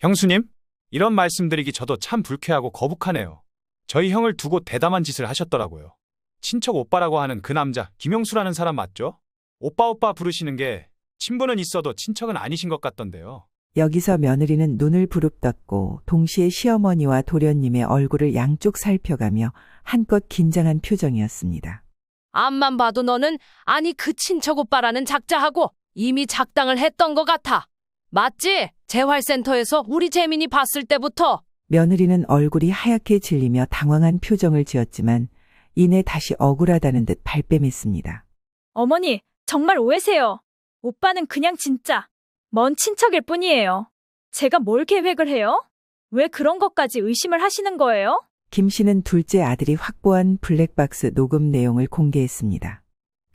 형수님, 이런 말씀드리기 저도 참 불쾌하고 거북하네요. 저희 형을 두고 대담한 짓을 하셨더라고요. 친척 오빠라고 하는 그 남자, 김영수라는 사람 맞죠? 오빠 오빠 부르시는 게 친분은 있어도 친척은 아니신 것 같던데요. 여기서 며느리는 눈을 부릅떴고 동시에 시어머니와 도련님의 얼굴을 양쪽 살펴가며 한껏 긴장한 표정이었습니다. 앞만 봐도 너는 아니 그 친척 오빠라는 작자하고 이미 작당을 했던 것 같아. 맞지? 재활센터에서 우리 재민이 봤을 때부터. 며느리는 얼굴이 하얗게 질리며 당황한 표정을 지었지만 이내 다시 억울하다는 듯 발뺌했습니다. 어머니, 정말 오해세요. 오빠는 그냥 진짜 먼 친척일 뿐이에요. 제가 뭘 계획을 해요? 왜 그런 것까지 의심을 하시는 거예요? 김 씨는 둘째 아들이 확보한 블랙박스 녹음 내용을 공개했습니다.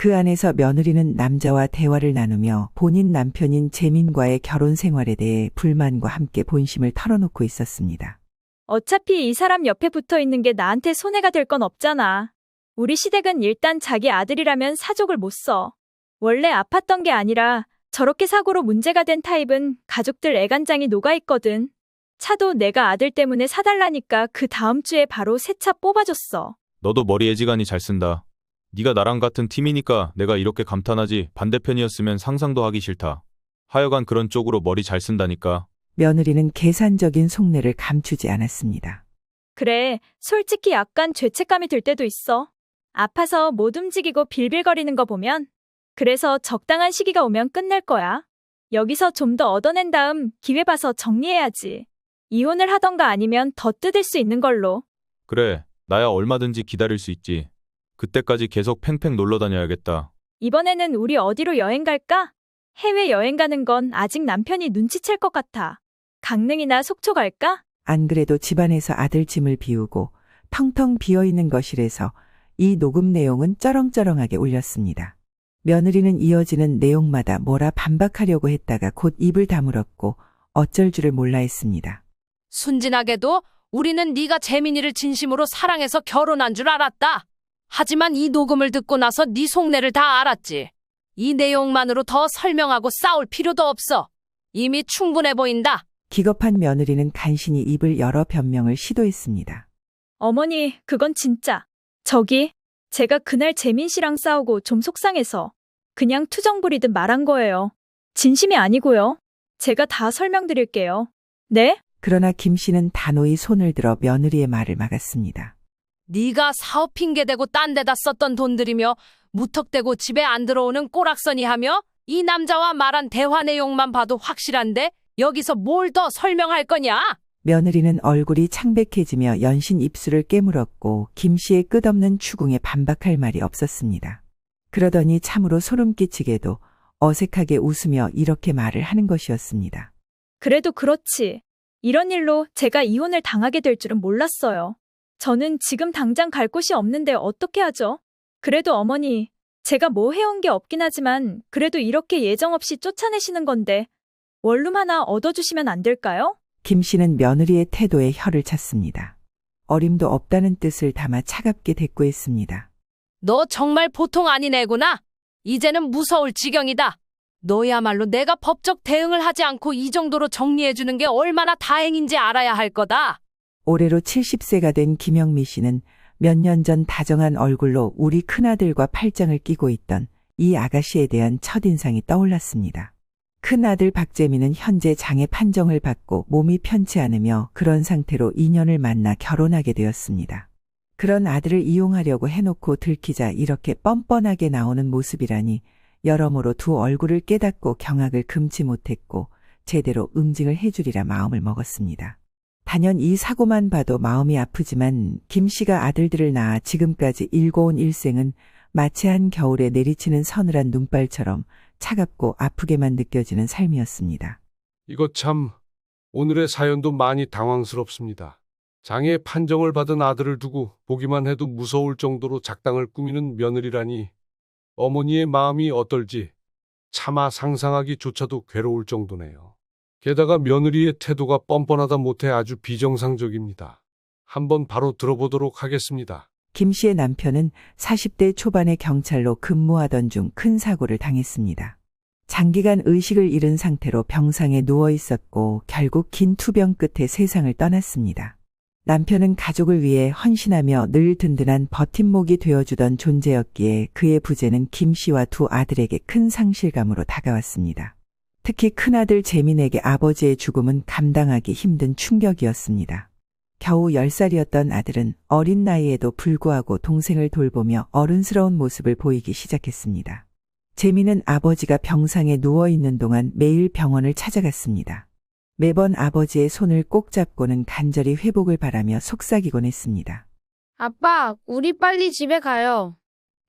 그 안에서 며느리는 남자와 대화를 나누며 본인 남편인 재민과의 결혼 생활에 대해 불만과 함께 본심을 털어놓고 있었습니다. 어차피 이 사람 옆에 붙어 있는 게 나한테 손해가 될 건 없잖아. 우리 시댁은 일단 자기 아들이라면 사족을 못 써. 원래 아팠던 게 아니라 저렇게 사고로 문제가 된 타입은 가족들 애간장이 녹아있거든. 차도 내가 아들 때문에 사달라니까 그 다음 주에 바로 새 차 뽑아줬어. 너도 머리 애지간히 잘 쓴다. 네가 나랑 같은 팀이니까 내가 이렇게 감탄하지 반대편이었으면 상상도 하기 싫다. 하여간 그런 쪽으로 머리 잘 쓴다니까. 며느리는 계산적인 속내를 감추지 않았습니다. 그래, 솔직히 약간 죄책감이 들 때도 있어. 아파서 못 움직이고 빌빌거리는 거 보면. 그래서 적당한 시기가 오면 끝낼 거야. 여기서 좀 더 얻어낸 다음 기회 봐서 정리해야지. 이혼을 하던가 아니면 더 뜯을 수 있는 걸로. 그래, 나야 얼마든지 기다릴 수 있지. 그때까지 계속 팽팽 놀러 다녀야겠다. 이번에는 우리 어디로 여행 갈까? 해외 여행 가는 건 아직 남편이 눈치챌 것 같아. 강릉이나 속초 갈까? 안 그래도 집안에서 아들 짐을 비우고 텅텅 비어있는 거실에서 이 녹음 내용은 쩌렁쩌렁하게 울렸습니다. 며느리는 이어지는 내용마다 뭐라 반박하려고 했다가 곧 입을 다물었고 어쩔 줄을 몰라 했습니다. 순진하게도 우리는 네가 재민이를 진심으로 사랑해서 결혼한 줄 알았다. 하지만 이 녹음을 듣고 나서 네 속내를 다 알았지. 이 내용만으로 더 설명하고 싸울 필요도 없어. 이미 충분해 보인다. 기겁한 며느리는 간신히 입을 열어 변명을 시도했습니다. 어머니, 그건 진짜. 저기, 제가 그날 재민 씨랑 싸우고 좀 속상해서 그냥 투정 부리듯 말한 거예요. 진심이 아니고요. 제가 다 설명드릴게요. 네? 그러나 김 씨는 단호히 손을 들어 며느리의 말을 막았습니다. 네가 사업 핑계대고 딴 데다 썼던 돈들이며 무턱대고 집에 안 들어오는 꼬락서니 하며 이 남자와 말한 대화 내용만 봐도 확실한데 여기서 뭘 더 설명할 거냐? 며느리는 얼굴이 창백해지며 연신 입술을 깨물었고 김 씨의 끝없는 추궁에 반박할 말이 없었습니다. 그러더니 참으로 소름 끼치게도 어색하게 웃으며 이렇게 말을 하는 것이었습니다. 그래도 그렇지. 이런 일로 제가 이혼을 당하게 될 줄은 몰랐어요. 저는 지금 당장 갈 곳이 없는데 어떻게 하죠? 그래도 어머니, 제가 뭐 해온 게 없긴 하지만 그래도 이렇게 예정 없이 쫓아내시는 건데 원룸 하나 얻어주시면 안 될까요? 김 씨는 며느리의 태도에 혀를 찼습니다. 어림도 없다는 뜻을 담아 차갑게 대꾸했습니다. 너 정말 보통 아닌 애구나. 이제는 무서울 지경이다. 너야말로 내가 법적 대응을 하지 않고 이 정도로 정리해주는 게 얼마나 다행인지 알아야 할 거다. 올해로 70세가 된 김영미 씨는 몇 년 전 다정한 얼굴로 우리 큰아들과 팔짱을 끼고 있던 이 아가씨에 대한 첫인상이 떠올랐습니다. 큰아들 박재민은 현재 장애 판정을 받고 몸이 편치 않으며 그런 상태로 인연을 만나 결혼하게 되었습니다. 그런 아들을 이용하려고 해놓고 들키자 이렇게 뻔뻔하게 나오는 모습이라니 여러모로 두 얼굴을 깨닫고 경악을 금치 못했고 제대로 응징을 해주리라 마음을 먹었습니다. 단연 이 사고만 봐도 마음이 아프지만 김 씨가 아들들을 낳아 지금까지 일궈온 일생은 마치 한 겨울에 내리치는 서늘한 눈발처럼 차갑고 아프게만 느껴지는 삶이었습니다. 이거 참 오늘의 사연도 많이 당황스럽습니다. 장애 판정을 받은 아들을 두고 보기만 해도 무서울 정도로 작당을 꾸미는 며느리라니 어머니의 마음이 어떨지 차마 상상하기조차도 괴로울 정도네요. 게다가 며느리의 태도가 뻔뻔하다 못해 아주 비정상적입니다. 한번 바로 들어보도록 하겠습니다. 김 씨의 남편은 40대 초반의 경찰로 근무하던 중 큰 사고를 당했습니다. 장기간 의식을 잃은 상태로 병상에 누워 있었고 결국 긴 투병 끝에 세상을 떠났습니다. 남편은 가족을 위해 헌신하며 늘 든든한 버팀목이 되어주던 존재였기에 그의 부재는 김 씨와 두 아들에게 큰 상실감으로 다가왔습니다. 특히 큰아들 재민에게 아버지의 죽음은 감당하기 힘든 충격이었습니다. 겨우 10살이었던 아들은 어린 나이에도 불구하고 동생을 돌보며 어른스러운 모습을 보이기 시작했습니다. 재민은 아버지가 병상에 누워있는 동안 매일 병원을 찾아갔습니다. 매번 아버지의 손을 꼭 잡고는 간절히 회복을 바라며 속삭이곤 했습니다. 아빠, 우리 빨리 집에 가요.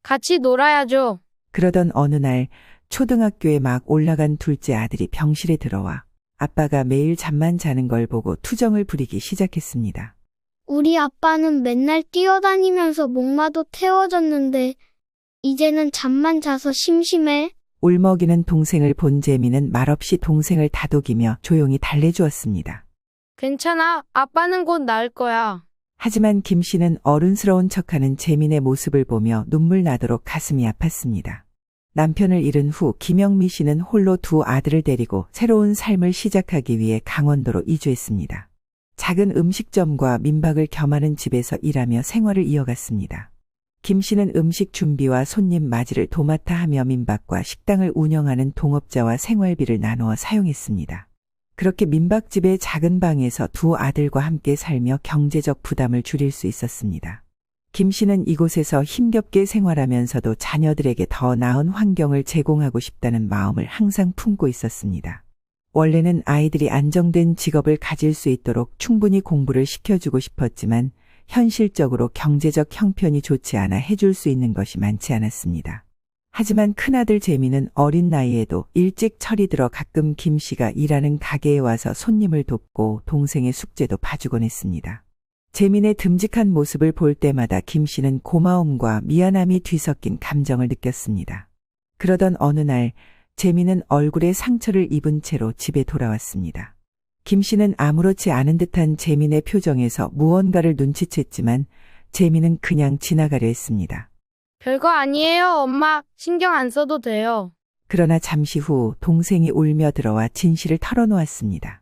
같이 놀아야죠. 그러던 어느 날 초등학교에 막 올라간 둘째 아들이 병실에 들어와 아빠가 매일 잠만 자는 걸 보고 투정을 부리기 시작했습니다. 우리 아빠는 맨날 뛰어다니면서 목마도 태워졌는데 이제는 잠만 자서 심심해. 울먹이는 동생을 본 재민은 말없이 동생을 다독이며 조용히 달래주었습니다. 괜찮아. 아빠는 곧 나을 거야. 하지만 김 씨는 어른스러운 척하는 재민의 모습을 보며 눈물 나도록 가슴이 아팠습니다. 남편을 잃은 후 김영미 씨는 홀로 두 아들을 데리고 새로운 삶을 시작하기 위해 강원도로 이주했습니다. 작은 음식점과 민박을 겸하는 집에서 일하며 생활을 이어갔습니다. 김 씨는 음식 준비와 손님 맞이를 도맡아 하며 민박과 식당을 운영하는 동업자와 생활비를 나누어 사용했습니다. 그렇게 민박집의 작은 방에서 두 아들과 함께 살며 경제적 부담을 줄일 수 있었습니다. 김 씨는 이곳에서 힘겹게 생활하면서도 자녀들에게 더 나은 환경을 제공하고 싶다는 마음을 항상 품고 있었습니다. 원래는 아이들이 안정된 직업을 가질 수 있도록 충분히 공부를 시켜주고 싶었지만 현실적으로 경제적 형편이 좋지 않아 해줄 수 있는 것이 많지 않았습니다. 하지만 큰아들 재민은 어린 나이에도 일찍 철이 들어 가끔 김 씨가 일하는 가게에 와서 손님을 돕고 동생의 숙제도 봐주곤 했습니다. 재민의 듬직한 모습을 볼 때마다 김 씨는 고마움과 미안함이 뒤섞인 감정을 느꼈습니다. 그러던 어느 날 재민은 얼굴에 상처를 입은 채로 집에 돌아왔습니다. 김 씨는 아무렇지 않은 듯한 재민의 표정에서 무언가를 눈치챘지만 재민은 그냥 지나가려 했습니다. 별거 아니에요, 엄마. 신경 안 써도 돼요. 그러나 잠시 후 동생이 울며 들어와 진실을 털어놓았습니다.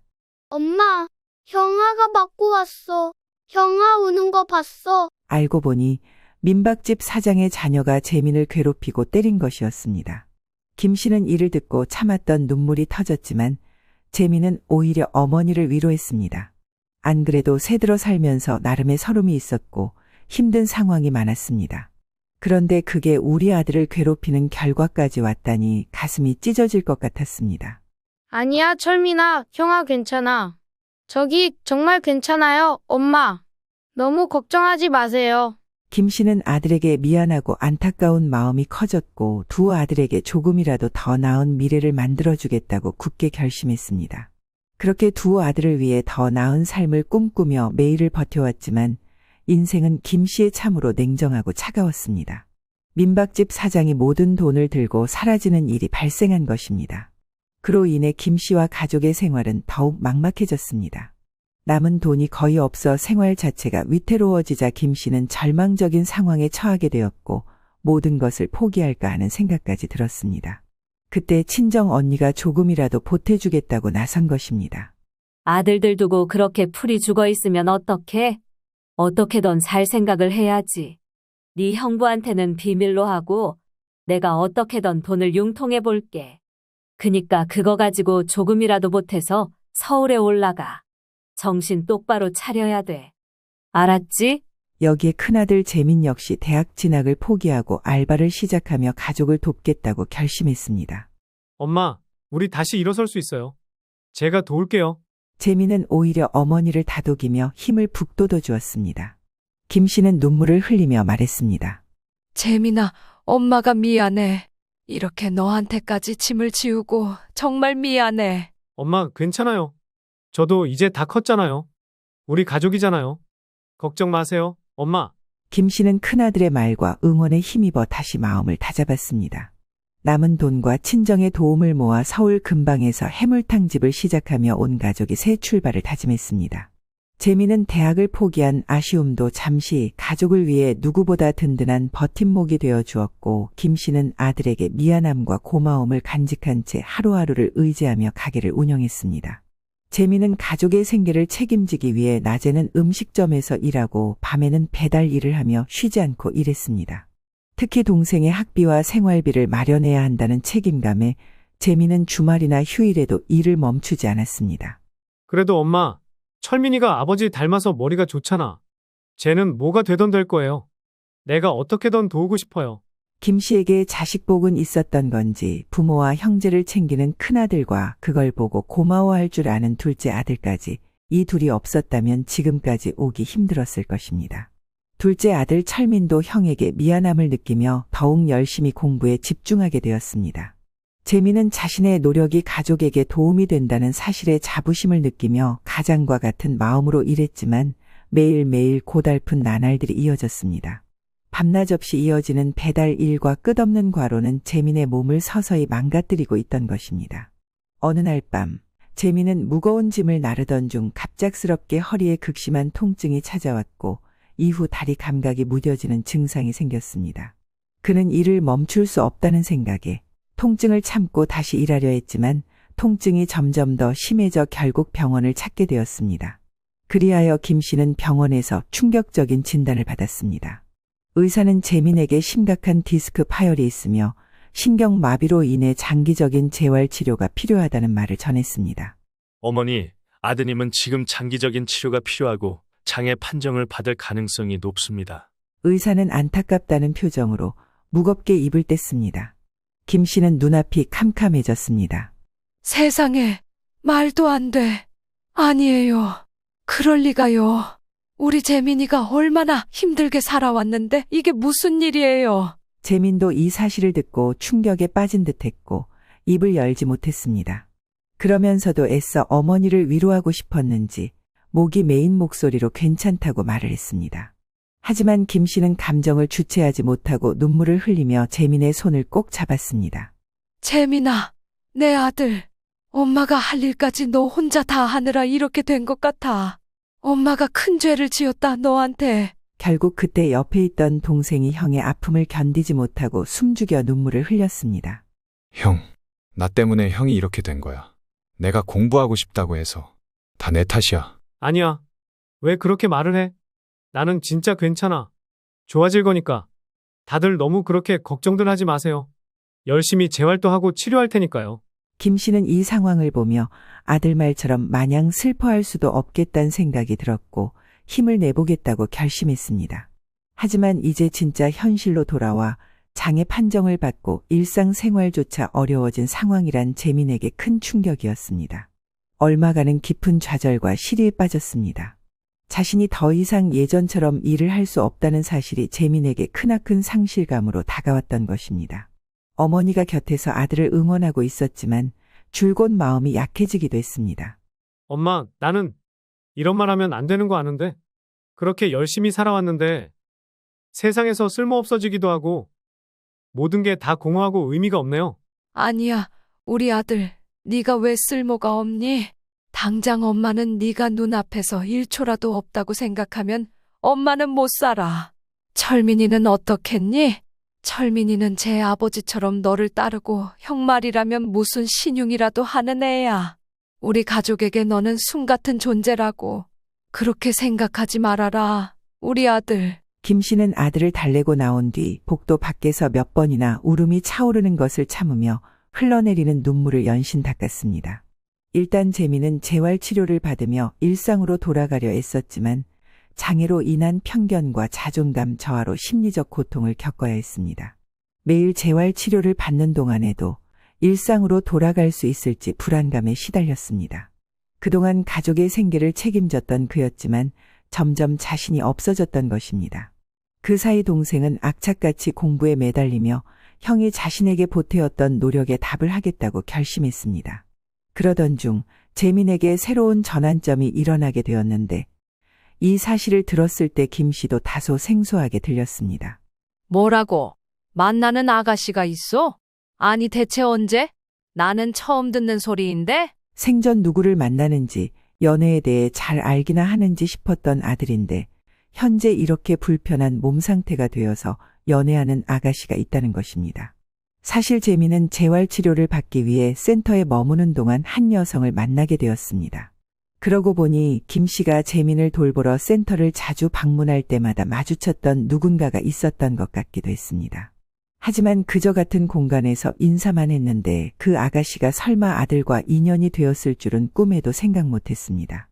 엄마, 형아가 맞고 왔어. 형아 우는 거 봤어. 알고 보니 민박집 사장의 자녀가 재민을 괴롭히고 때린 것이었습니다. 김 씨는 이를 듣고 참았던 눈물이 터졌지만 재민은 오히려 어머니를 위로했습니다. 안 그래도 새들어 살면서 나름의 서름이 있었고 힘든 상황이 많았습니다. 그런데 그게 우리 아들을 괴롭히는 결과까지 왔다니 가슴이 찢어질 것 같았습니다. 아니야, 철민아. 형아 괜찮아. 저기 정말 괜찮아요, 엄마. 너무 걱정하지 마세요. 김 씨는 아들에게 미안하고 안타까운 마음이 커졌고 두 아들에게 조금이라도 더 나은 미래를 만들어주겠다고 굳게 결심했습니다. 그렇게 두 아들을 위해 더 나은 삶을 꿈꾸며 매일을 버텨왔지만 인생은 김 씨의 참으로 냉정하고 차가웠습니다. 민박집 사장이 모든 돈을 들고 사라지는 일이 발생한 것입니다. 그로 인해 김 씨와 가족의 생활은 더욱 막막해졌습니다. 남은 돈이 거의 없어 생활 자체가 위태로워지자 김 씨는 절망적인 상황에 처하게 되었고 모든 것을 포기할까 하는 생각까지 들었습니다. 그때 친정 언니가 조금이라도 보태주겠다고 나선 것입니다. 아들들 두고 그렇게 풀이 죽어 있으면 어떡해? 어떻게든 살 생각을 해야지. 네 형부한테는 비밀로 하고 내가 어떻게든 돈을 융통해 볼게. 그니까 그거 가지고 조금이라도 보태서 서울에 올라가. 정신 똑바로 차려야 돼. 알았지? 여기에 큰아들 재민 역시 대학 진학을 포기하고 알바를 시작하며 가족을 돕겠다고 결심했습니다. 엄마, 우리 다시 일어설 수 있어요. 제가 도울게요. 재민은 오히려 어머니를 다독이며 힘을 북돋워 주었습니다. 김 씨는 눈물을 흘리며 말했습니다. 재민아, 엄마가 미안해. 이렇게 너한테까지 짐을 지우고 정말 미안해. 엄마, 괜찮아요. 저도 이제 다 컸잖아요. 우리 가족이잖아요. 걱정 마세요, 엄마. 김 씨는 큰아들의 말과 응원에 힘입어 다시 마음을 다잡았습니다. 남은 돈과 친정의 도움을 모아 서울 근방에서 해물탕집을 시작하며 온 가족이 새 출발을 다짐했습니다. 재민은 대학을 포기한 아쉬움도 잠시 가족을 위해 누구보다 든든한 버팀목이 되어 주었고 김 씨는 아들에게 미안함과 고마움을 간직한 채 하루하루를 의지하며 가게를 운영했습니다. 재민은 가족의 생계를 책임지기 위해 낮에는 음식점에서 일하고 밤에는 배달 일을 하며 쉬지 않고 일했습니다. 특히 동생의 학비와 생활비를 마련해야 한다는 책임감에 재민은 주말이나 휴일에도 일을 멈추지 않았습니다. 그래도 엄마, 철민이가 아버지 닮아서 머리가 좋잖아. 쟤는 뭐가 되던 될 거예요. 내가 어떻게든 도우고 싶어요. 김 씨에게 자식복은 있었던 건지 부모와 형제를 챙기는 큰아들과 그걸 보고 고마워할 줄 아는 둘째 아들까지 이 둘이 없었다면 지금까지 오기 힘들었을 것입니다. 둘째 아들 철민도 형에게 미안함을 느끼며 더욱 열심히 공부에 집중하게 되었습니다. 재민은 자신의 노력이 가족에게 도움이 된다는 사실에 자부심을 느끼며 가장과 같은 마음으로 일했지만 매일매일 고달픈 나날들이 이어졌습니다. 밤낮 없이 이어지는 배달 일과 끝없는 과로는 재민의 몸을 서서히 망가뜨리고 있던 것입니다. 어느 날 밤, 재민은 무거운 짐을 나르던 중 갑작스럽게 허리에 극심한 통증이 찾아왔고 이후 다리 감각이 무뎌지는 증상이 생겼습니다. 그는 일을 멈출 수 없다는 생각에 통증을 참고 다시 일하려 했지만 통증이 점점 더 심해져 결국 병원을 찾게 되었습니다. 그리하여 김 씨는 병원에서 충격적인 진단을 받았습니다. 의사는 재민에게 심각한 디스크 파열이 있으며 신경마비로 인해 장기적인 재활치료가 필요하다는 말을 전했습니다. 어머니, 아드님은 지금 장기적인 치료가 필요하고 장애 판정을 받을 가능성이 높습니다. 의사는 안타깝다는 표정으로 무겁게 입을 뗐습니다. 김 씨는 눈앞이 캄캄해졌습니다. 세상에, 말도 안 돼. 아니에요. 그럴 리가요. 우리 재민이가 얼마나 힘들게 살아왔는데 이게 무슨 일이에요. 재민도 이 사실을 듣고 충격에 빠진 듯했고 입을 열지 못했습니다. 그러면서도 애써 어머니를 위로하고 싶었는지 목이 메인 목소리로 괜찮다고 말을 했습니다. 하지만 김 씨는 감정을 주체하지 못하고 눈물을 흘리며 재민의 손을 꼭 잡았습니다. 재민아, 내 아들. 엄마가 할 일까지 너 혼자 다 하느라 이렇게 된 것 같아. 엄마가 큰 죄를 지었다, 너한테. 결국 그때 옆에 있던 동생이 형의 아픔을 견디지 못하고 숨죽여 눈물을 흘렸습니다. 형, 나 때문에 형이 이렇게 된 거야. 내가 공부하고 싶다고 해서 다 내 탓이야. 아니야. 왜 그렇게 말을 해? 나는 진짜 괜찮아. 좋아질 거니까. 다들 너무 그렇게 걱정들 하지 마세요. 열심히 재활도 하고 치료할 테니까요. 김 씨는 이 상황을 보며 아들 말처럼 마냥 슬퍼할 수도 없겠다는 생각이 들었고 힘을 내보겠다고 결심했습니다. 하지만 이제 진짜 현실로 돌아와 장애 판정을 받고 일상생활조차 어려워진 상황이란 재민에게 큰 충격이었습니다. 얼마가는 깊은 좌절과 시리에 빠졌습니다. 자신이 더 이상 예전처럼 일을 할 수 없다는 사실이 재민에게 크나큰 상실감으로 다가왔던 것입니다. 어머니가 곁에서 아들을 응원하고 있었지만 줄곧 마음이 약해지기도 했습니다. 엄마, 나는 이런 말 하면 안 되는 거 아는데 그렇게 열심히 살아왔는데 세상에서 쓸모없어지기도 하고 모든 게 다 공허하고 의미가 없네요. 아니야, 우리 아들. 네가 왜 쓸모가 없니? 당장 엄마는 네가 눈앞에서 1초라도 없다고 생각하면 엄마는 못 살아. 철민이는 어떻겠니? 철민이는 제 아버지처럼 너를 따르고 형 말이라면 무슨 신용이라도 하는 애야. 우리 가족에게 너는 숨 같은 존재라고. 그렇게 생각하지 말아라, 우리 아들. 김 씨는 아들을 달래고 나온 뒤 복도 밖에서 몇 번이나 울음이 차오르는 것을 참으며 흘러내리는 눈물을 연신 닦았습니다. 일단 재민은 재활치료를 받으며 일상으로 돌아가려 애썼지만 장애로 인한 편견과 자존감 저하로 심리적 고통을 겪어야 했습니다. 매일 재활치료를 받는 동안에도 일상으로 돌아갈 수 있을지 불안감에 시달렸습니다. 그동안 가족의 생계를 책임졌던 그였지만 점점 자신이 없어졌던 것입니다. 그 사이 동생은 악착같이 공부에 매달리며 형이 자신에게 보태었던 노력에 답을 하겠다고 결심했습니다. 그러던 중 재민에게 새로운 전환점이 일어나게 되었는데 이 사실을 들었을 때 김 씨도 다소 생소하게 들렸습니다. 뭐라고? 만나는 아가씨가 있어? 아니 대체 언제? 나는 처음 듣는 소리인데? 생전 누구를 만나는지 연애에 대해 잘 알기나 하는지 싶었던 아들인데 현재 이렇게 불편한 몸 상태가 되어서 연애하는 아가씨가 있다는 것입니다. 사실 재민은 재활치료를 받기 위해 센터에 머무는 동안 한 여성을 만나게 되었습니다. 그러고 보니 김 씨가 재민을 돌보러 센터를 자주 방문할 때마다 마주쳤던 누군가가 있었던 것 같기도 했습니다. 하지만 그저 같은 공간에서 인사만 했는데 그 아가씨가 설마 아들과 인연이 되었을 줄은 꿈에도 생각 못했습니다.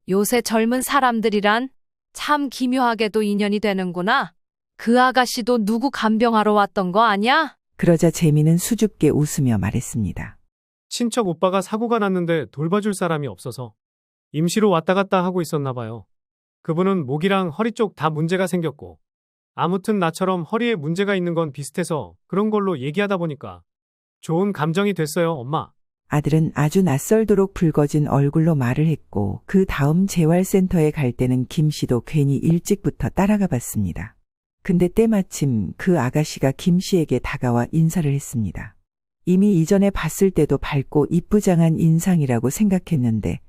요새 젊은 사람들이란 참 기묘하게도 인연이 되는구나. 그 아가씨도 누구 간병하러 왔던 거 아냐? 그러자 재민은 수줍게 웃으며 말했습니다. 친척 오빠가 사고가 났는데 돌봐줄 사람이 없어서 임시로 왔다 갔다 하고 있었나 봐요. 그분은 목이랑 허리 쪽 다 문제가 생겼고 아무튼 나처럼 허리에 문제가 있는 건 비슷해서 그런 걸로 얘기하다 보니까 좋은 감정이 됐어요, 엄마. 아들은 아주 낯설도록 붉어진 얼굴로 말을 했고 그 다음 재활센터에 갈 때는 김 씨도 괜히 일찍부터 따라가 봤습니다. 근데 때마침 그 아가씨가 김 씨에게 다가와 인사를 했습니다. 이미 이전에 봤을 때도 밝고 이쁘장한 인상이라고 생각했는데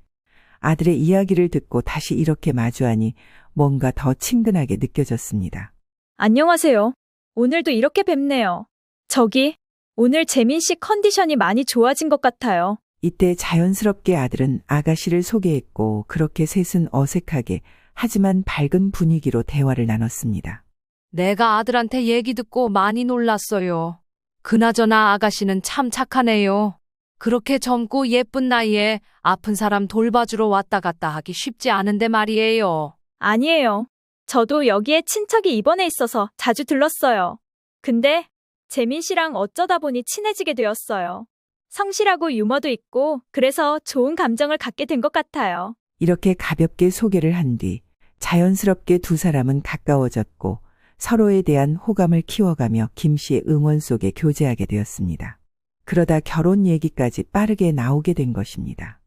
아들의 이야기를 듣고 다시 이렇게 마주하니 뭔가 더 친근하게 느껴졌습니다. 안녕하세요. 오늘도 이렇게 뵙네요. 저기, 오늘 재민 씨 컨디션이 많이 좋아진 것 같아요. 이때 자연스럽게 아들은 아가씨를 소개했고 그렇게 셋은 어색하게 하지만 밝은 분위기로 대화를 나눴습니다. 내가 아들한테 얘기 듣고 많이 놀랐어요. 그나저나 아가씨는 참 착하네요. 그렇게 젊고 예쁜 나이에 아픈 사람 돌봐주러 왔다 갔다 하기 쉽지 않은데 말이에요. 아니에요. 저도 여기에 친척이 입원해 있어서 자주 들렀어요. 근데 재민 씨랑 어쩌다 보니 친해지게 되었어요. 성실하고 유머도 있고 그래서 좋은 감정을 갖게 된 것 같아요. 이렇게 가볍게 소개를 한 뒤 자연스럽게 두 사람은 가까워졌고 서로에 대한 호감을 키워가며 김 씨의 응원 속에 교제하게 되었습니다. 그러다 결혼 얘기까지 빠르게 나오게 된 것입니다.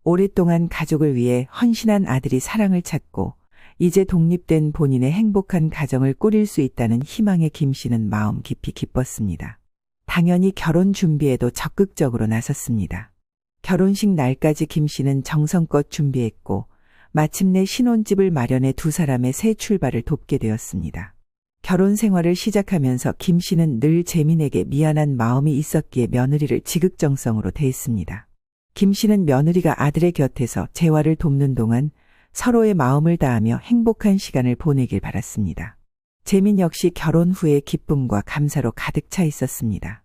오랫동안 가족을 위해 헌신한 아들이 사랑을 찾고 이제 독립된 본인의 행복한 가정을 꾸릴 수 있다는 희망에 김 씨는 마음 깊이 기뻤습니다. 당연히 결혼 준비에도 적극적으로 나섰습니다. 결혼식 날까지 김 씨는 정성껏 준비했고 마침내 신혼집을 마련해 두 사람의 새 출발을 돕게 되었습니다. 결혼 생활을 시작하면서 김 씨는 늘 재민에게 미안한 마음이 있었기에 며느리를 지극정성으로 대했습니다. 김 씨는 며느리가 아들의 곁에서 재활을 돕는 동안 서로의 마음을 다하며 행복한 시간을 보내길 바랐습니다. 재민 역시 결혼 후에 기쁨과 감사로 가득 차 있었습니다.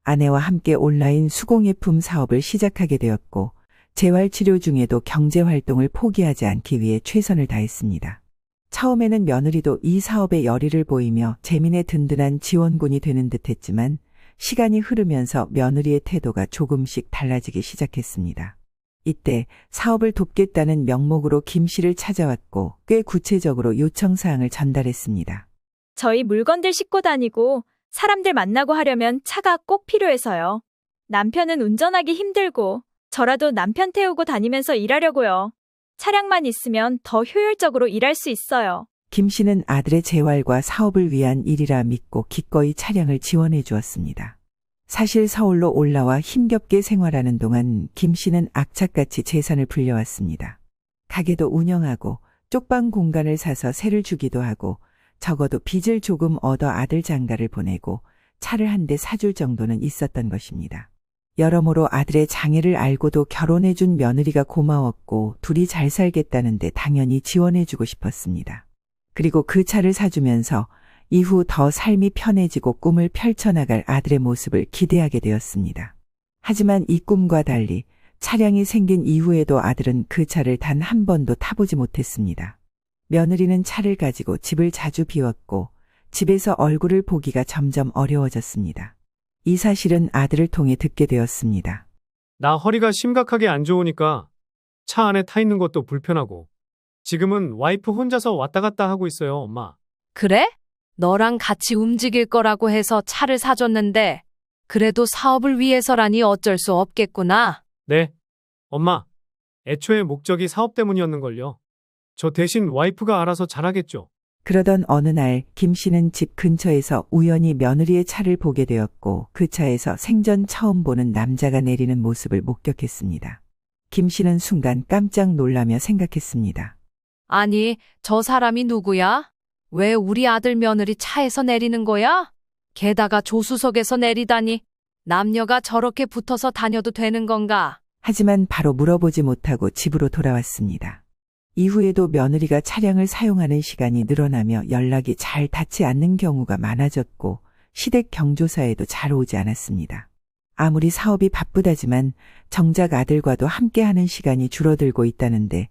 아내와 함께 온라인 수공예품 사업을 시작하게 되었고 재활치료 중에도 경제활동을 포기하지 않기 위해 최선을 다했습니다. 처음에는 며느리도 이 사업에 열의를 보이며 재민의 든든한 지원군이 되는 듯했지만 시간이 흐르면서 며느리의 태도가 조금씩 달라지기 시작했습니다. 이때 사업을 돕겠다는 명목으로 김 씨를 찾아왔고 꽤 구체적으로 요청사항을 전달했습니다. 저희 물건들 싣고 다니고 사람들 만나고 하려면 차가 꼭 필요해서요. 남편은 운전하기 힘들고 저라도 남편 태우고 다니면서 일하려고요. 차량만 있으면 더 효율적으로 일할 수 있어요. 김 씨는 아들의 재활과 사업을 위한 일이라 믿고 기꺼이 차량을 지원해 주었습니다. 사실 서울로 올라와 힘겹게 생활하는 동안 김 씨는 악착같이 재산을 불려왔습니다. 가게도 운영하고 쪽방 공간을 사서 세를 주기도 하고 적어도 빚을 조금 얻어 아들 장가를 보내고 차를 한 대 사줄 정도는 있었던 것입니다. 여러모로 아들의 장애를 알고도 결혼해준 며느리가 고마웠고 둘이 잘 살겠다는데 당연히 지원해주고 싶었습니다. 그리고 그 차를 사주면서 이후 더 삶이 편해지고 꿈을 펼쳐나갈 아들의 모습을 기대하게 되었습니다. 하지만 이 꿈과 달리 차량이 생긴 이후에도 아들은 그 차를 단 한 번도 타보지 못했습니다. 며느리는 차를 가지고 집을 자주 비웠고 집에서 얼굴을 보기가 점점 어려워졌습니다. 이 사실은 아들을 통해 듣게 되었습니다. 나 허리가 심각하게 안 좋으니까 차 안에 타 있는 것도 불편하고 지금은 와이프 혼자서 왔다 갔다 하고 있어요, 엄마. 그래? 너랑 같이 움직일 거라고 해서 차를 사줬는데 그래도 사업을 위해서라니 어쩔 수 없겠구나. 네, 엄마. 애초에 목적이 사업 때문이었는걸요. 저 대신 와이프가 알아서 잘하겠죠. 그러던 어느 날 김 씨는 집 근처에서 우연히 며느리의 차를 보게 되었고 그 차에서 생전 처음 보는 남자가 내리는 모습을 목격했습니다. 김 씨는 순간 깜짝 놀라며 생각했습니다. 아니, 저 사람이 누구야? 왜 우리 아들 며느리 차에서 내리는 거야? 게다가 조수석에서 내리다니. 남녀가 저렇게 붙어서 다녀도 되는 건가? 하지만 바로 물어보지 못하고 집으로 돌아왔습니다. 이후에도 며느리가 차량을 사용하는 시간이 늘어나며 연락이 잘 닿지 않는 경우가 많아졌고 시댁 경조사에도 잘 오지 않았습니다. 아무리 사업이 바쁘다지만 정작 아들과도 함께하는 시간이 줄어들고 있다는데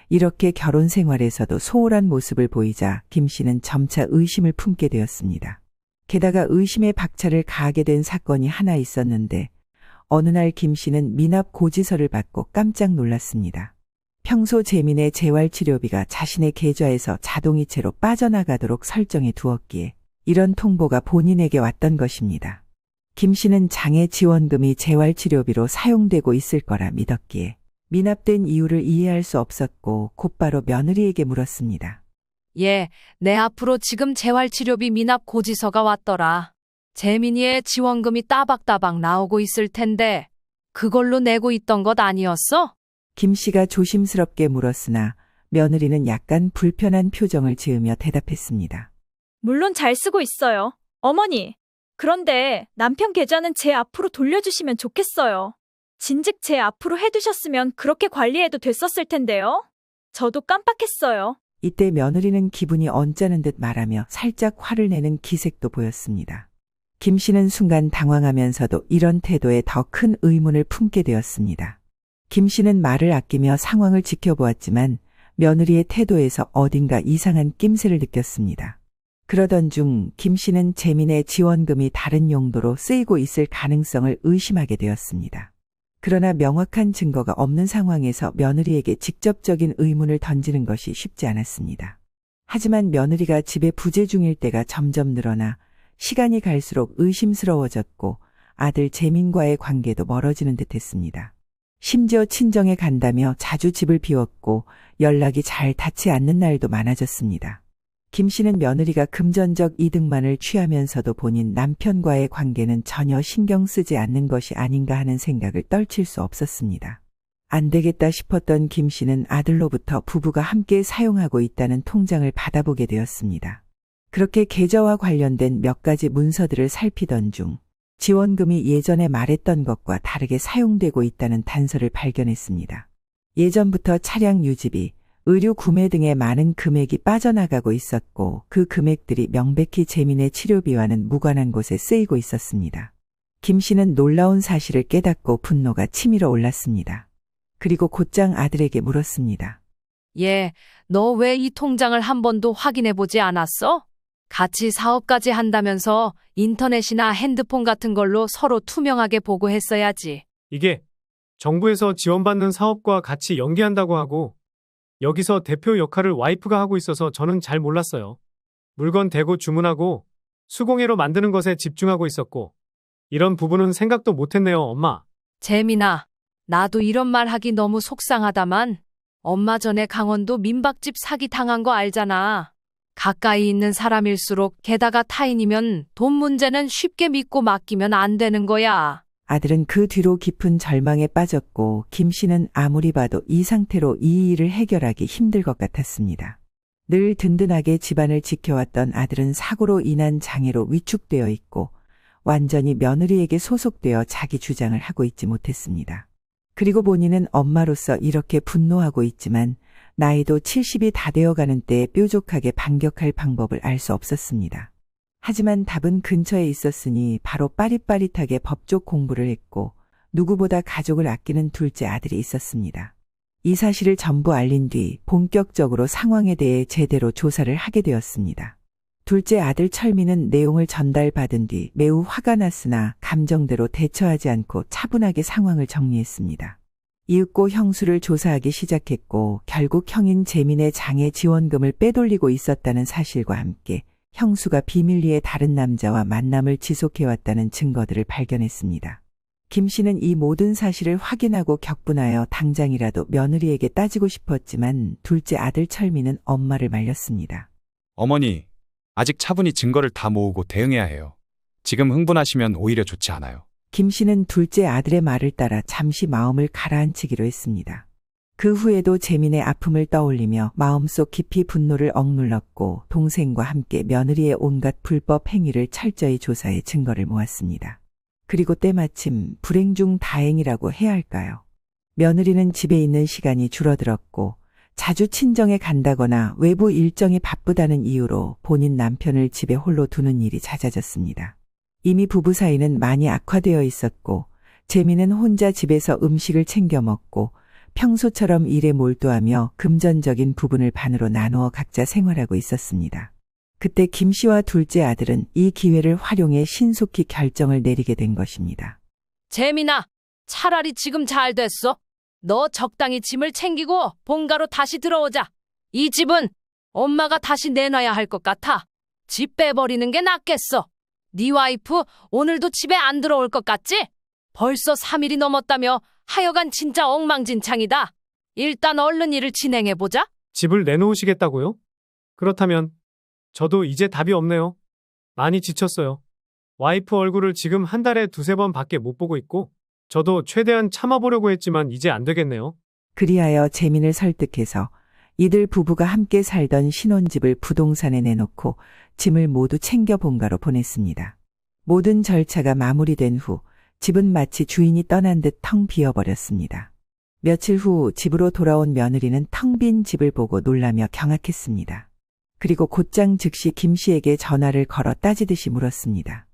이렇게 결혼 생활에서도 소홀한 모습을 보이자 김 씨는 점차 의심을 품게 되었습니다. 게다가 의심의 박차를 가하게 된 사건이 하나 있었는데 어느 날 김 씨는 미납 고지서를 받고 깜짝 놀랐습니다. 평소 재민의 재활치료비가 자신의 계좌에서 자동이체로 빠져나가도록 설정해 두었기에 이런 통보가 본인에게 왔던 것입니다. 김 씨는 장애 지원금이 재활치료비로 사용되고 있을 거라 믿었기에 미납된 이유를 이해할 수 없었고 곧바로 며느리에게 물었습니다. 예, 내 앞으로 지금 재활치료비 미납 고지서가 왔더라. 재민이의 지원금이 따박따박 나오고 있을 텐데 그걸로 내고 있던 것 아니었어? 김 씨가 조심스럽게 물었으나 며느리는 약간 불편한 표정을 지으며 대답했습니다. 물론 잘 쓰고 있어요. 어머니. 그런데 남편 계좌는 제 앞으로 돌려주시면 좋겠어요. 진즉 제 앞으로 해두셨으면 그렇게 관리해도 됐었을 텐데요. 저도 깜빡했어요. 이때 며느리는 기분이 언짢은 듯 말하며 살짝 화를 내는 기색도 보였습니다. 김 씨는 순간 당황하면서도 이런 태도에 더 큰 의문을 품게 되었습니다. 김 씨는 말을 아끼며 상황을 지켜보았지만 며느리의 태도에서 어딘가 이상한 낌새를 느꼈습니다. 그러던 중 김 씨는 재민의 지원금이 다른 용도로 쓰이고 있을 가능성을 의심하게 되었습니다. 그러나 명확한 증거가 없는 상황에서 며느리에게 직접적인 의문을 던지는 것이 쉽지 않았습니다. 하지만 며느리가 집에 부재 중일 때가 점점 늘어나 시간이 갈수록 의심스러워졌고 아들 재민과의 관계도 멀어지는 듯했습니다. 심지어 친정에 간다며 자주 집을 비웠고 연락이 잘 닿지 않는 날도 많아졌습니다. 김 씨는 며느리가 금전적 이득만을 취하면서도 본인 남편과의 관계는 전혀 신경 쓰지 않는 것이 아닌가 하는 생각을 떨칠 수 없었습니다. 안 되겠다 싶었던 김 씨는 아들로부터 부부가 함께 사용하고 있다는 통장을 받아보게 되었습니다. 그렇게 계좌와 관련된 몇 가지 문서들을 살피던 중 지원금이 예전에 말했던 것과 다르게 사용되고 있다는 단서를 발견했습니다. 예전부터 차량 유지비, 의류 구매 등의 많은 금액이 빠져나가고 있었고 그 금액들이 명백히 재민의 치료비와는 무관한 곳에 쓰이고 있었습니다. 김 씨는 놀라운 사실을 깨닫고 분노가 치밀어 올랐습니다. 그리고 곧장 아들에게 물었습니다. 예, 너 왜 이 통장을 한 번도 확인해 보지 않았어? 같이 사업까지 한다면서 인터넷이나 핸드폰 같은 걸로 서로 투명하게 보고했어야지. 이게 정부에서 지원받는 사업과 같이 연계한다고 하고 여기서 대표 역할을 와이프가 하고 있어서 저는 잘 몰랐어요. 물건 대고 주문하고 수공예로 만드는 것에 집중하고 있었고 이런 부분은 생각도 못했네요, 엄마. 재민아, 나도 이런 말 하기 너무 속상하다만 엄마 전에 강원도 민박집 사기 당한 거 알잖아. 가까이 있는 사람일수록 게다가 타인이면 돈 문제는 쉽게 믿고 맡기면 안 되는 거야. 아들은 그 뒤로 깊은 절망에 빠졌고 김 씨는 아무리 봐도 이 상태로 이 일을 해결하기 힘들 것 같았습니다. 늘 든든하게 집안을 지켜왔던 아들은 사고로 인한 장애로 위축되어 있고 완전히 며느리에게 소속되어 자기 주장을 하고 있지 못했습니다. 그리고 본인은 엄마로서 이렇게 분노하고 있지만 나이도 70이 다 되어가는 때에 뾰족하게 반격할 방법을 알 수 없었습니다. 하지만 답은 근처에 있었으니 바로 빠릿빠릿하게 법조 공부를 했고 누구보다 가족을 아끼는 둘째 아들이 있었습니다. 이 사실을 전부 알린 뒤 본격적으로 상황에 대해 제대로 조사를 하게 되었습니다. 둘째 아들 철민은 내용을 전달받은 뒤 매우 화가 났으나 감정대로 대처하지 않고 차분하게 상황을 정리했습니다. 이윽고 형수를 조사하기 시작했고 결국 형인 재민의 장애 지원금을 빼돌리고 있었다는 사실과 함께 형수가 비밀리에 다른 남자와 만남을 지속해왔다는 증거들을 발견했습니다. 김 씨는 이 모든 사실을 확인하고 격분하여 당장이라도 며느리에게 따지고 싶었지만 둘째 아들 철민은 엄마를 말렸습니다. 어머니, 아직 차분히 증거를 다 모으고 대응해야 해요. 지금 흥분하시면 오히려 좋지 않아요. 김 씨는 둘째 아들의 말을 따라 잠시 마음을 가라앉히기로 했습니다. 그 후에도 재민의 아픔을 떠올리며 마음속 깊이 분노를 억눌렀고 동생과 함께 며느리의 온갖 불법 행위를 철저히 조사해 증거를 모았습니다. 그리고 때마침 불행 중 다행이라고 해야 할까요? 며느리는 집에 있는 시간이 줄어들었고 자주 친정에 간다거나 외부 일정이 바쁘다는 이유로 본인 남편을 집에 홀로 두는 일이 잦아졌습니다. 이미 부부 사이는 많이 악화되어 있었고 재민은 혼자 집에서 음식을 챙겨 먹고 평소처럼 일에 몰두하며 금전적인 부분을 반으로 나누어 각자 생활하고 있었습니다. 그때 김 씨와 둘째 아들은 이 기회를 활용해 신속히 결정을 내리게 된 것입니다. 재민아, 차라리 지금 잘 됐어. 너 적당히 짐을 챙기고 본가로 다시 들어오자. 이 집은 엄마가 다시 내놔야 할 것 같아. 집 빼버리는 게 낫겠어. 네 와이프 오늘도 집에 안 들어올 것 같지? 벌써 3일이 넘었다며 하여간 진짜 엉망진창이다. 일단 얼른 일을 진행해보자. 집을 내놓으시겠다고요? 그렇다면 저도 이제 답이 없네요. 많이 지쳤어요. 와이프 얼굴을 지금 한 달에 2-3번 밖에 못 보고 있고 저도 최대한 참아보려고 했지만 이제 안 되겠네요. 그리하여 재민을 설득해서 이들 부부가 함께 살던 신혼집을 부동산에 내놓고 짐을 모두 챙겨 본가로 보냈습니다. 모든 절차가 마무리된 후 집은 마치 주인이 떠난 듯 텅 비어버렸습니다. 며칠 후 집으로 돌아온 며느리는 텅 빈 집을 보고 놀라며 경악했습니다. 그리고 곧장 즉시 김 씨에게 전화를 걸어 따지듯이 물었습니다.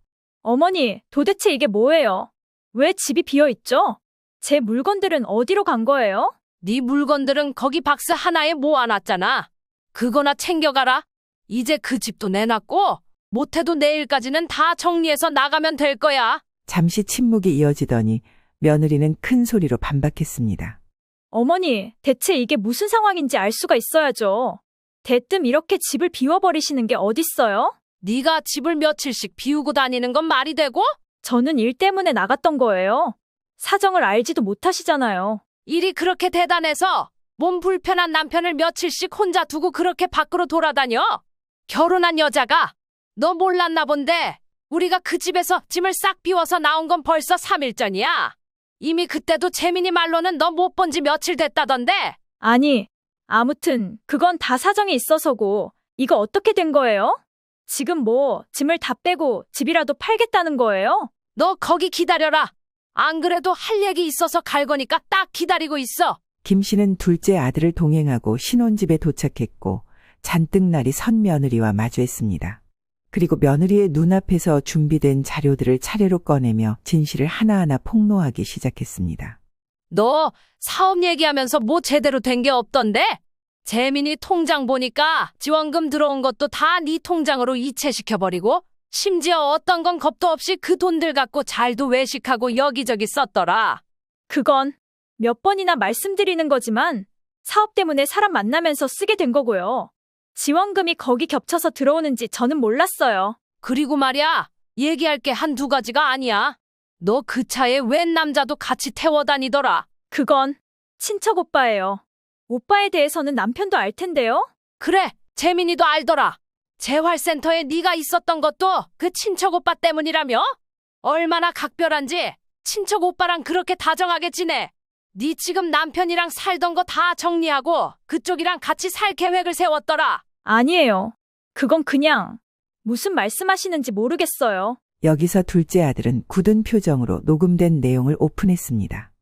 어머니, 도대체 이게 뭐예요? 왜 집이 비어있죠? 제 물건들은 어디로 간 거예요? 네 물건들은 거기 박스 하나에 모아놨잖아. 그거나 챙겨가라. 이제 그 집도 내놨고 못해도 내일까지는 다 정리해서 나가면 될 거야. 잠시 침묵이 이어지더니 며느리는 큰 소리로 반박했습니다. 어머니, 대체 이게 무슨 상황인지 알 수가 있어야죠. 대뜸 이렇게 집을 비워버리시는 게 어딨어요? 네가 집을 며칠씩 비우고 다니는 건 말이 되고? 저는 일 때문에 나갔던 거예요. 사정을 알지도 못하시잖아요. 일이 그렇게 대단해서 몸 불편한 남편을 며칠씩 혼자 두고 그렇게 밖으로 돌아다녀? 결혼한 여자가 너 몰랐나 본데 우리가 그 집에서 짐을 싹 비워서 나온 건 벌써 3일 전이야. 이미 그때도 재민이 말로는 너 못 본 지 며칠 됐다던데. 아니, 아무튼 그건 다 사정이 있어서고 이거 어떻게 된 거예요? 지금 뭐 짐을 다 빼고 집이라도 팔겠다는 거예요? 너 거기 기다려라. 안 그래도 할 얘기 있어서 갈 거니까 딱 기다리고 있어. 김 씨는 둘째 아들을 동행하고 신혼집에 도착했고 잔뜩 날이 선 며느리와 마주했습니다. 그리고 며느리의 눈앞에서 준비된 자료들을 차례로 꺼내며 진실을 하나하나 폭로하기 시작했습니다. 너 사업 얘기하면서 뭐 제대로 된 게 없던데? 재민이 통장 보니까 지원금 들어온 것도 다 네 통장으로 이체시켜버리고 심지어 어떤 건 겁도 없이 그 돈들 갖고 잘도 외식하고 여기저기 썼더라. 그건 몇 번이나 말씀드리는 거지만 사업 때문에 사람 만나면서 쓰게 된 거고요. 지원금이 거기 겹쳐서 들어오는지 저는 몰랐어요. 그리고 말이야, 얘기할 게 한두 가지가 아니야. 너 그 차에 웬 남자도 같이 태워 다니더라. 그건 친척 오빠예요. 오빠에 대해서는 남편도 알 텐데요? 그래, 재민이도 알더라. 재활센터에 네가 있었던 것도 그 친척 오빠 때문이라며? 얼마나 각별한지 친척 오빠랑 그렇게 다정하게 지내. 네 지금 남편이랑 살던 거 다 정리하고 그쪽이랑 같이 살 계획을 세웠더라. 아니에요. 그건 그냥 무슨 말씀하시는지 모르겠어요. 여기서 둘째 아들은 굳은 표정으로 녹음된 내용을 오픈했습니다.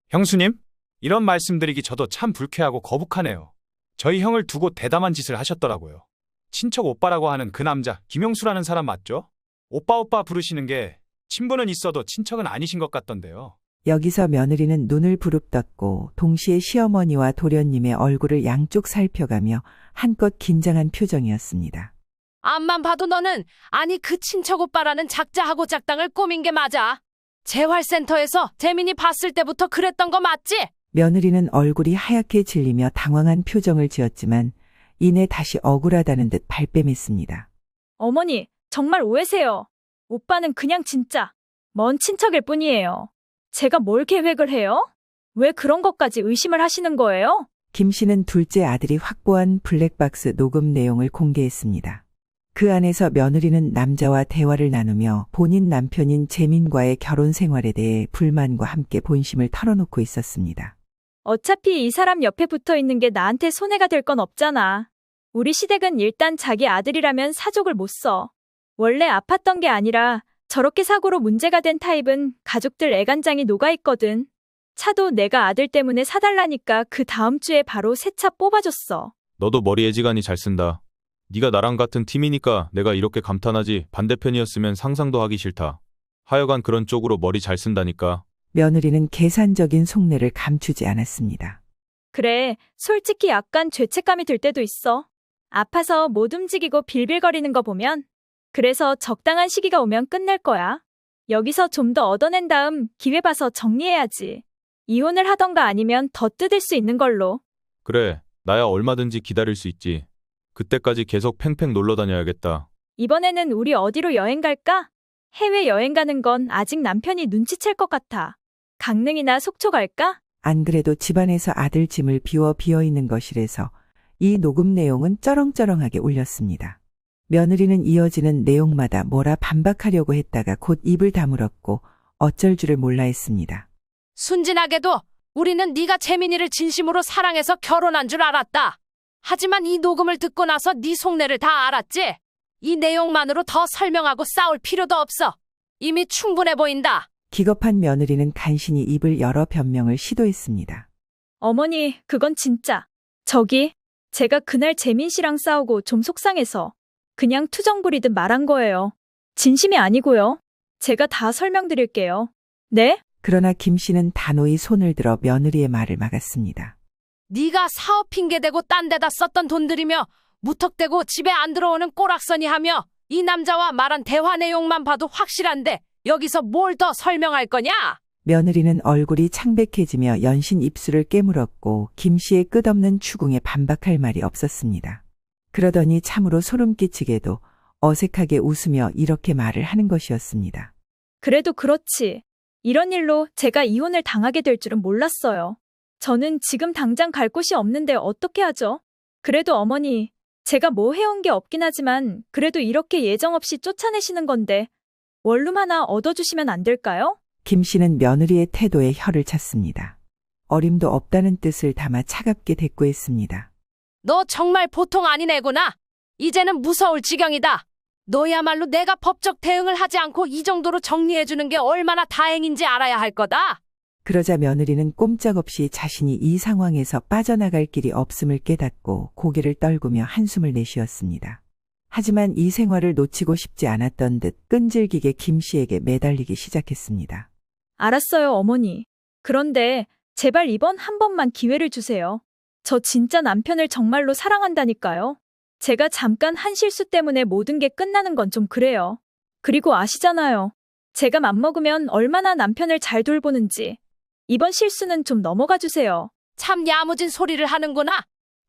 형수님, 이런 말씀드리기 저도 참 불쾌하고 거북하네요. 저희 형을 두고 대담한 짓을 하셨더라고요. 친척 오빠라고 하는 그 남자 김영수라는 사람 맞죠? 오빠 부르시는 게 친분은 있어도 친척은 아니신 것 같던데요. 여기서 며느리는 눈을 부릅떴고 동시에 시어머니와 도련님의 얼굴을 양쪽 살펴가며 한껏 긴장한 표정이었습니다. 앞만 봐도 너는 아니 그 친척 오빠라는 작자하고 작당을 꾸민 게 맞아. 재활센터에서 재민이 봤을 때부터 그랬던 거 맞지? 며느리는 얼굴이 하얗게 질리며 당황한 표정을 지었지만 이내 다시 억울하다는 듯 발뺌했습니다. 어머니, 정말 오해세요. 오빠는 그냥 진짜 먼 친척일 뿐이에요. 제가 뭘 계획을 해요? 왜 그런 것까지 의심을 하시는 거예요? 김 씨는 둘째 아들이 확보한 블랙박스 녹음 내용을 공개했습니다. 그 안에서 며느리는 남자와 대화를 나누며 본인 남편인 재민과의 결혼 생활에 대해 불만과 함께 본심을 털어놓고 있었습니다. 어차피 이 사람 옆에 붙어 있는 게 나한테 손해가 될 건 없잖아. 우리 시댁은 일단 자기 아들이라면 사족을 못 써. 원래 아팠던 게 아니라 저렇게 사고로 문제가 된 타입은 가족들 애간장이 녹아있거든. 차도 내가 아들 때문에 사달라니까 그 다음 주에 바로 새 차 뽑아줬어. 너도 머리 애지간히 잘 쓴다. 네가 나랑 같은 팀이니까 내가 이렇게 감탄하지 반대편이었으면 상상도 하기 싫다. 하여간 그런 쪽으로 머리 잘 쓴다니까. 며느리는 계산적인 속내를 감추지 않았습니다. 그래, 솔직히 약간 죄책감이 들 때도 있어. 아파서 못 움직이고 빌빌거리는 거 보면. 그래서 적당한 시기가 오면 끝낼 거야. 여기서 좀 더 얻어낸 다음 기회 봐서 정리해야지. 이혼을 하던가 아니면 더 뜯을 수 있는 걸로. 그래, 나야 얼마든지 기다릴 수 있지. 그때까지 계속 팽팽 놀러 다녀야겠다. 이번에는 우리 어디로 여행 갈까? 해외 여행 가는 건 아직 남편이 눈치챌 것 같아. 강릉이나 속초 갈까? 안 그래도 집안에서 아들 짐을 비어있는 거실에서 이 녹음 내용은 쩌렁쩌렁하게 울렸습니다. 며느리는 이어지는 내용마다 뭐라 반박하려고 했다가 곧 입을 다물었고 어쩔 줄을 몰라 했습니다. 순진하게도 우리는 네가 재민이를 진심으로 사랑해서 결혼한 줄 알았다. 하지만 이 녹음을 듣고 나서 네 속내를 다 알았지? 이 내용만으로 더 설명하고 싸울 필요도 없어. 이미 충분해 보인다. 기겁한 며느리는 간신히 입을 열어 변명을 시도했습니다. 어머니, 그건 진짜. 저기, 제가 그날 재민 씨랑 싸우고 좀 속상해서 그냥 투정 부리듯 말한 거예요. 진심이 아니고요. 제가 다 설명드릴게요. 네? 그러나 김 씨는 단호히 손을 들어 며느리의 말을 막았습니다. 네가 사업 핑계대고 딴 데다 썼던 돈들이며 무턱대고 집에 안 들어오는 꼬락서니 하며 이 남자와 말한 대화 내용만 봐도 확실한데 여기서 뭘 더 설명할 거냐? 며느리는 얼굴이 창백해지며 연신 입술을 깨물었고 김 씨의 끝없는 추궁에 반박할 말이 없었습니다. 그러더니 참으로 소름 끼치게도 어색하게 웃으며 이렇게 말을 하는 것이었습니다. 그래도 그렇지. 이런 일로 제가 이혼을 당하게 될 줄은 몰랐어요. 저는 지금 당장 갈 곳이 없는데 어떻게 하죠? 그래도 어머니, 제가 뭐 해온 게 없긴 하지만 그래도 이렇게 예정 없이 쫓아내시는 건데 원룸 하나 얻어주시면 안 될까요? 김 씨는 며느리의 태도에 혀를 찼습니다. 어림도 없다는 뜻을 담아 차갑게 대꾸했습니다. 너 정말 보통 아닌 애구나. 이제는 무서울 지경이다. 너야말로 내가 법적 대응을 하지 않고 이 정도로 정리해주는 게 얼마나 다행인지 알아야 할 거다. 그러자 며느리는 꼼짝없이 자신이 이 상황에서 빠져나갈 길이 없음을 깨닫고 고개를 떨구며 한숨을 내쉬었습니다. 하지만 이 생활을 놓치고 싶지 않았던 듯 끈질기게 김 씨에게 매달리기 시작했습니다. 알았어요, 어머니. 그런데 제발 이번 한 번만 기회를 주세요. 저 진짜 남편을 정말로 사랑한다니까요. 제가 잠깐 한 실수 때문에 모든 게 끝나는 건 좀 그래요. 그리고 아시잖아요. 제가 맘먹으면 얼마나 남편을 잘 돌보는지. 이번 실수는 좀 넘어가 주세요. 참 야무진 소리를 하는구나.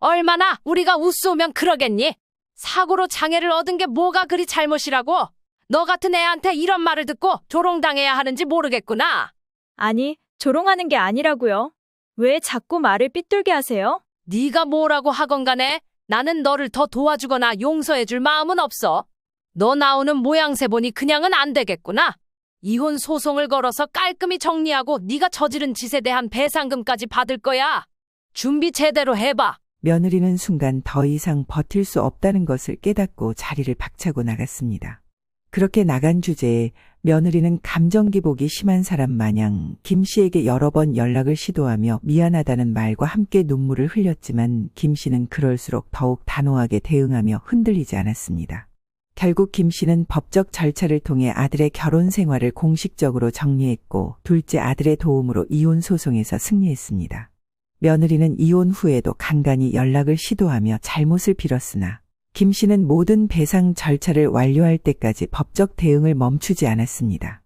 얼마나 우리가 우스우면 그러겠니? 사고로 장애를 얻은 게 뭐가 그리 잘못이라고? 너 같은 애한테 이런 말을 듣고 조롱당해야 하는지 모르겠구나. 아니, 조롱하는 게 아니라고요. 왜 자꾸 말을 삐뚤게 하세요? 네가 뭐라고 하건 간에 나는 너를 더 도와주거나 용서해줄 마음은 없어. 너 나오는 모양새 보니 그냥은 안 되겠구나. 이혼 소송을 걸어서 깔끔히 정리하고 네가 저지른 짓에 대한 배상금까지 받을 거야. 준비 제대로 해봐. 며느리는 순간 더 이상 버틸 수 없다는 것을 깨닫고 자리를 박차고 나갔습니다. 그렇게 나간 주제에 며느리는 감정 기복이 심한 사람 마냥 김 씨에게 여러 번 연락을 시도하며 미안하다는 말과 함께 눈물을 흘렸지만 김 씨는 그럴수록 더욱 단호하게 대응하며 흔들리지 않았습니다. 결국 김 씨는 법적 절차를 통해 아들의 결혼 생활을 공식적으로 정리했고 둘째 아들의 도움으로 이혼 소송에서 승리했습니다. 며느리는 이혼 후에도 간간히 연락을 시도하며 잘못을 빌었으나 김 씨는 모든 배상 절차를 완료할 때까지 법적 대응을 멈추지 않았습니다.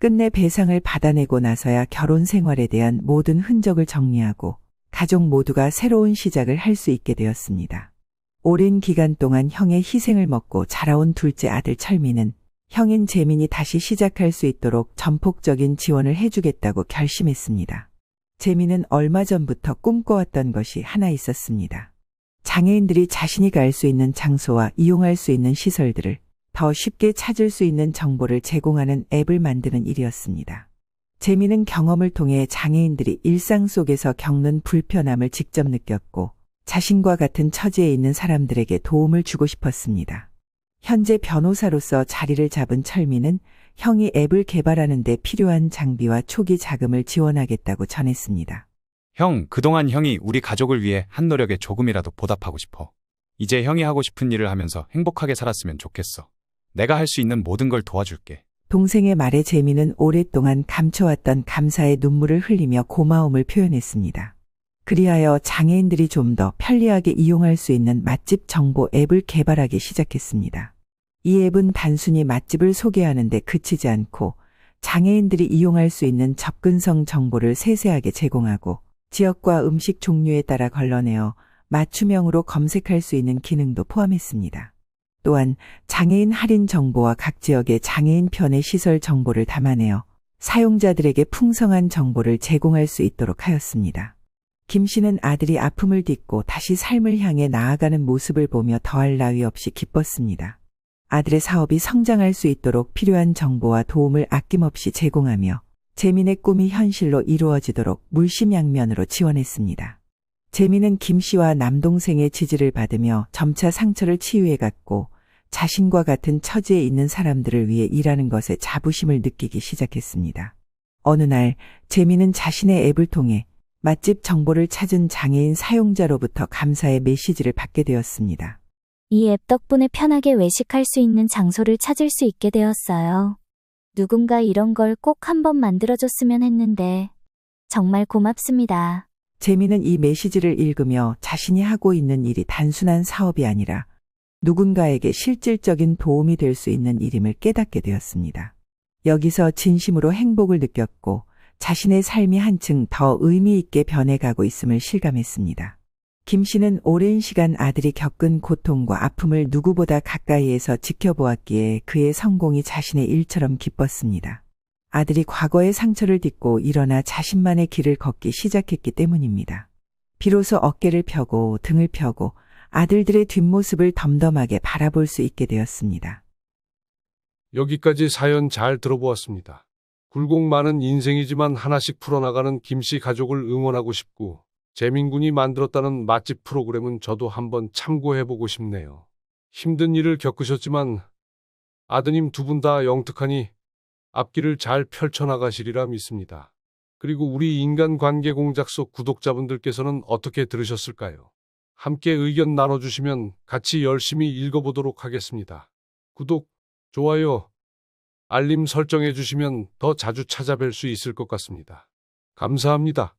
끝내 배상을 받아내고 나서야 결혼 생활에 대한 모든 흔적을 정리하고 가족 모두가 새로운 시작을 할 수 있게 되었습니다. 오랜 기간 동안 형의 희생을 먹고 자라온 둘째 아들 철민은 형인 재민이 다시 시작할 수 있도록 전폭적인 지원을 해주겠다고 결심했습니다. 재민은 얼마 전부터 꿈꿔왔던 것이 하나 있었습니다. 장애인들이 자신이 갈 수 있는 장소와 이용할 수 있는 시설들을 더 쉽게 찾을 수 있는 정보를 제공하는 앱을 만드는 일이었습니다. 재미있는 경험을 통해 장애인들이 일상 속에서 겪는 불편함을 직접 느꼈고 자신과 같은 처지에 있는 사람들에게 도움을 주고 싶었습니다. 현재 변호사로서 자리를 잡은 철민은 형이 앱을 개발하는 데 필요한 장비와 초기 자금을 지원하겠다고 전했습니다. 형, 그동안 형이 우리 가족을 위해 한 노력에 조금이라도 보답하고 싶어. 이제 형이 하고 싶은 일을 하면서 행복하게 살았으면 좋겠어. 내가 할 수 있는 모든 걸 도와줄게. 동생의 말에 재미는 오랫동안 감춰왔던 감사의 눈물을 흘리며 고마움을 표현했습니다. 그리하여 장애인들이 좀 더 편리하게 이용할 수 있는 맛집 정보 앱을 개발하기 시작했습니다. 이 앱은 단순히 맛집을 소개하는 데 그치지 않고 장애인들이 이용할 수 있는 접근성 정보를 세세하게 제공하고 지역과 음식 종류에 따라 걸러내어 맞춤형으로 검색할 수 있는 기능도 포함했습니다. 또한 장애인 할인 정보와 각 지역의 장애인 편의 시설 정보를 담아내어 사용자들에게 풍성한 정보를 제공할 수 있도록 하였습니다. 김 씨는 아들이 아픔을 딛고 다시 삶을 향해 나아가는 모습을 보며 더할 나위 없이 기뻤습니다. 아들의 사업이 성장할 수 있도록 필요한 정보와 도움을 아낌없이 제공하며 재민의 꿈이 현실로 이루어지도록 물심양면으로 지원했습니다. 재민은 김 씨와 남동생의 지지를 받으며 점차 상처를 치유해갔고 자신과 같은 처지에 있는 사람들을 위해 일하는 것에 자부심을 느끼기 시작했습니다. 어느 날 재민은 자신의 앱을 통해 맛집 정보를 찾은 장애인 사용자로부터 감사의 메시지를 받게 되었습니다. 이 앱 덕분에 편하게 외식할 수 있는 장소를 찾을 수 있게 되었어요. 누군가 이런 걸 꼭 한번 만들어줬으면 했는데 정말 고맙습니다. 재민은 이 메시지를 읽으며 자신이 하고 있는 일이 단순한 사업이 아니라 누군가에게 실질적인 도움이 될 수 있는 일임을 깨닫게 되었습니다. 여기서 진심으로 행복을 느꼈고 자신의 삶이 한층 더 의미 있게 변해가고 있음을 실감했습니다. 김 씨는 오랜 시간 아들이 겪은 고통과 아픔을 누구보다 가까이에서 지켜보았기에 그의 성공이 자신의 일처럼 기뻤습니다. 아들이 과거의 상처를 딛고 일어나 자신만의 길을 걷기 시작했기 때문입니다. 비로소 어깨를 펴고 등을 펴고 아들들의 뒷모습을 덤덤하게 바라볼 수 있게 되었습니다. 여기까지 사연 잘 들어보았습니다. 굴곡 많은 인생이지만 하나씩 풀어나가는 김씨 가족을 응원하고 싶고 재민군이 만들었다는 맛집 프로그램은 저도 한번 참고해보고 싶네요. 힘든 일을 겪으셨지만 아드님 두 분 다 영특하니 앞길을 잘 펼쳐나가시리라 믿습니다. 그리고 우리 인간관계 공작소 구독자분들께서는 어떻게 들으셨을까요? 함께 의견 나눠주시면 같이 열심히 읽어보도록 하겠습니다. 구독, 좋아요, 알림 설정해 주시면 더 자주 찾아뵐 수 있을 것 같습니다. 감사합니다.